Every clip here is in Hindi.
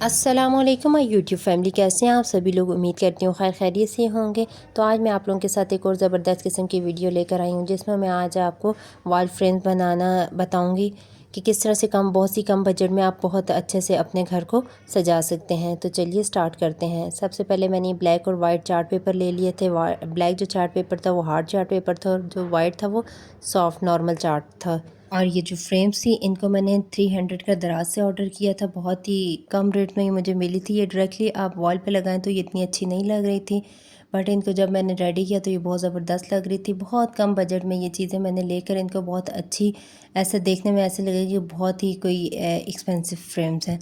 अस्सलामुअलैकुम माय यूट्यूब फैमिली, कैसे हैं आप सभी लोग। उम्मीद करती हूँ खैर खैरियत से होंगे। तो आज मैं आप लोगों के साथ एक और ज़बरदस्त किस्म की वीडियो लेकर आई हूँ, जिसमें मैं आज आपको वॉल फ्रेम बनाना बताऊँगी कि किस तरह से बहुत ही कम बजट में आप बहुत अच्छे से अपने घर को सजा सकते हैं। तो चलिए स्टार्ट करते हैं। सबसे पहले मैंने ब्लैक और वाइट चार्ट पेपर ले लिए थे। ब्लैक जो चार्ट पेपर था वो हार्ड चार्ट पेपर था, और जो वाइट था वो सॉफ्ट नॉर्मल चार्ट था। और ये जो फ्रेम्स थी इनको मैंने 300 का दराज से ऑर्डर किया था। बहुत ही कम रेट में ये मुझे मिली थी। ये डायरेक्टली आप वॉल पे लगाएं तो ये इतनी अच्छी नहीं लग रही थी, बट इनको जब मैंने रेडी किया तो ये बहुत ज़बरदस्त लग रही थी। बहुत कम बजट में ये चीज़ें मैंने लेकर इनको बहुत अच्छी, ऐसे देखने में ऐसे लगे कि बहुत ही कोई एक्सपेंसिव फ्रेम्स हैं।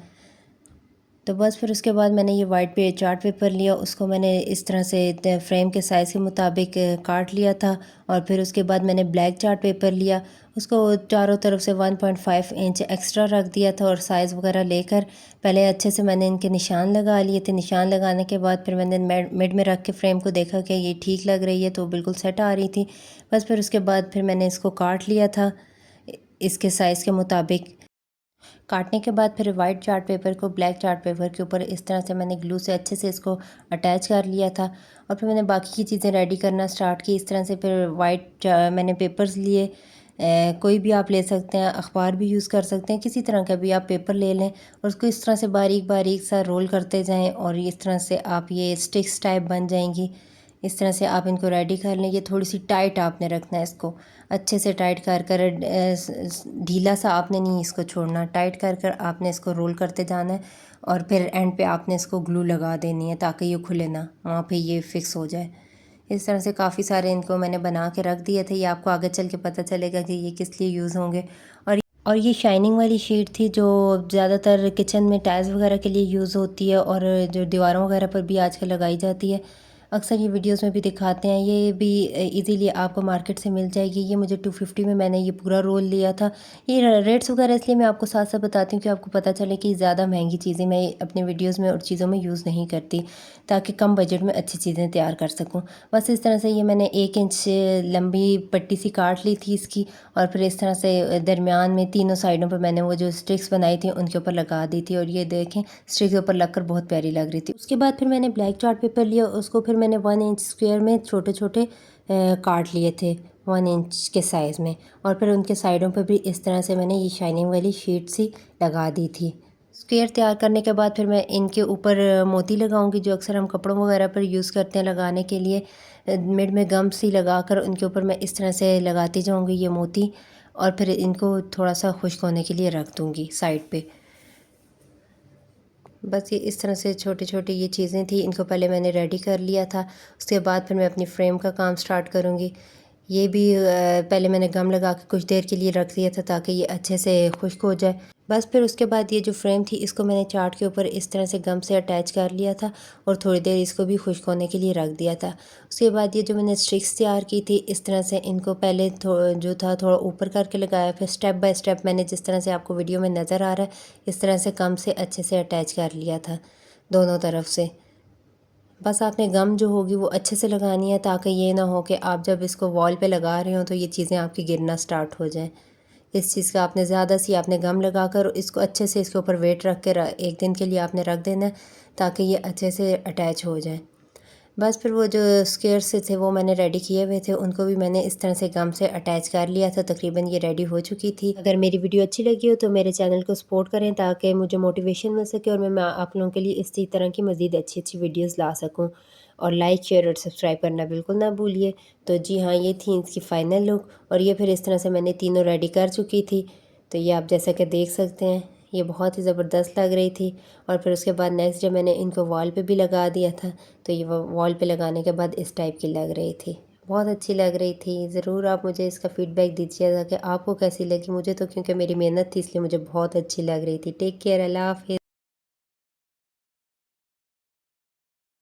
तो बस फिर उसके बाद मैंने ये वाइट पे चार्ट पेपर लिया, उसको मैंने इस तरह से फ्रेम के साइज़ के मुताबिक काट लिया था। और फिर उसके बाद मैंने ब्लैक चार्ट पेपर लिया, उसको चारों तरफ से 1.5 इंच एक्स्ट्रा रख दिया था। और साइज़ वगैरह लेकर पहले अच्छे से मैंने इनके निशान लगा लिए थे। निशान लगाने के बाद फिर मैंने मिड में रख के फ्रेम को देखा कि ये ठीक लग रही है, तो बिल्कुल सेट आ रही थी। बस फिर उसके बाद फिर मैंने इसको काट लिया था इसके साइज़ के मुताबिक। काटने के बाद फिर वाइट चार्ट पेपर को ब्लैक चार्ट पेपर के ऊपर इस तरह से मैंने ग्लू से अच्छे से इसको अटैच कर लिया था। और फिर मैंने बाकी की चीज़ें रेडी करना स्टार्ट की। इस तरह से फिर मैंने पेपर्स लिए। कोई भी आप ले सकते हैं, अखबार भी यूज़ कर सकते हैं, किसी तरह का भी आप पेपर ले लें और उसको इस तरह से बारीक बारीक सा रोल करते जाएं, और इस तरह से आप ये स्टिक्स टाइप बन जाएंगी। इस तरह से आप इनको रेडी कर लें। ये थोड़ी सी टाइट आपने रखना है, इसको अच्छे से टाइट कर कर ढीला सा आपने नहीं इसको छोड़ना, टाइट कर कर आपने इसको रोल करते जाना है। और फिर एंड पे आपने इसको ग्लू लगा देनी है ताकि ये खुले ना, वहाँ पे ये फिक्स हो जाए। इस तरह से काफ़ी सारे इनको मैंने बना के रख दिए थे। ये आपको आगे चल के पता चलेगा कि ये किस लिए यूज़ होंगे। और ये शाइनिंग वाली शीट थी जो ज़्यादातर किचन में टाइल्स वगैरह के लिए यूज़ होती है, और जो दीवारों वगैरह पर भी आजकल लगाई जाती है। अक्सर ये वीडियोस में भी दिखाते हैं। ये भी इजीली आपको मार्केट से मिल जाएगी। ये मुझे 250 में मैंने ये पूरा रोल लिया था। ये रेट्स वगैरह इसलिए मैं आपको साथ साथ बताती हूँ कि आपको पता चले कि ज़्यादा महंगी चीज़ें मैं अपने वीडियोज़ में और चीज़ों में यूज़ नहीं करती, ताकि कम बजट में अच्छी चीज़ें तैयार कर सकूँ। बस इस तरह से ये मैंने 1 इंच लंबी पट्टी सी काट ली थी इसकी। और फिर इस तरह से दरमियान में तीनों साइडों पर मैंने वो जो स्टिक्स बनाई थी उनके ऊपर लगा दी थी, और ये देखें स्टिक्स के ऊपर लगकर बहुत प्यारी लग रही थी। उसके बाद फिर मैंने ब्लैक चार्ट पेपर लिया, उसको फिर मैंने 1 इंच स्क्वायर में छोटे छोटे काट लिए थे, 1 इंच के साइज़ में। और फिर उनके साइडों पर भी इस तरह से मैंने ये शाइनिंग वाली शीट सी लगा दी थी। स्क्वायर तैयार करने के बाद फिर मैं इनके ऊपर मोती लगाऊंगी, जो अक्सर हम कपड़ों वगैरह पर यूज़ करते हैं लगाने के लिए। मिड में गम सी लगाकर उनके ऊपर मैं इस तरह से लगाती जाऊंगी ये मोती। और फिर इनको थोड़ा सा खुश्क होने के लिए रख दूंगी साइड पे। बस ये इस तरह से छोटी छोटी ये चीज़ें थी, इनको पहले मैंने रेडी कर लिया था। उसके बाद फिर मैं अपनी फ्रेम का काम स्टार्ट करूँगी। ये भी पहले मैंने गम लगा के कुछ देर के लिए रख दिया था ताकि ये अच्छे से खुश्क हो जाए। बस फिर उसके बाद ये जो फ्रेम थी इसको मैंने चार्ट के ऊपर इस तरह से गम से अटैच कर लिया था, और थोड़ी देर इसको भी खुश्क होने के लिए रख दिया था। उसके बाद ये जो मैंने स्टिक्स तैयार की थी, इस तरह से इनको पहले जो था थोड़ा ऊपर करके लगाया, फिर स्टेप बाय स्टेप मैंने जिस तरह से आपको वीडियो में नज़र आ रहा है इस तरह से गम से अच्छे से अटैच कर लिया था दोनों तरफ से। बस आपने गम जो होगी वो अच्छे से लगानी है, ताकि ये ना हो कि आप जब इसको वॉल पे लगा रहे हो तो ये चीज़ें आपकी गिरना स्टार्ट हो जाएं। इस चीज़ का आपने ज़्यादा सी आपने गम लगा कर इसको अच्छे से इसके ऊपर वेट रख के 1 दिन के लिए आपने रख देना है, ताकि ये अच्छे से अटैच हो जाए। बस फिर वो जो स्क्वेयर्स से थे वो मैंने रेडी किए हुए थे, उनको भी मैंने इस तरह से गम से अटैच कर लिया था। तकरीबन ये रेडी हो चुकी थी। अगर मेरी वीडियो अच्छी लगी हो तो मेरे चैनल को सपोर्ट करें, ताकि मुझे मोटिवेशन मिल सके और मैं आप लोगों के लिए इसी तरह की मज़ीद अच्छी अच्छी वीडियोज़ ला सकूँ। और लाइक शेयर और सब्सक्राइब करना बिल्कुल ना भूलिए। तो जी हाँ, ये थी इसकी फ़ाइनल लुक, और ये फिर इस तरह से मैंने तीनों रेडी कर चुकी थी। तो ये आप जैसा कि देख सकते हैं ये बहुत ही ज़बरदस्त लग रही थी। और फिर उसके बाद नेक्स्ट डे मैंने इनको वॉल पे भी लगा दिया था। तो ये वॉल पे लगाने के बाद इस टाइप की लग रही थी, बहुत अच्छी लग रही थी। ज़रूर आप मुझे इसका फ़ीडबैक दीजिएगा कि आपको कैसी लगी। मुझे तो क्योंकि मेरी मेहनत थी इसलिए मुझे बहुत अच्छी लग रही थी। टेक केयर, अल्लाह हाफ़िज़।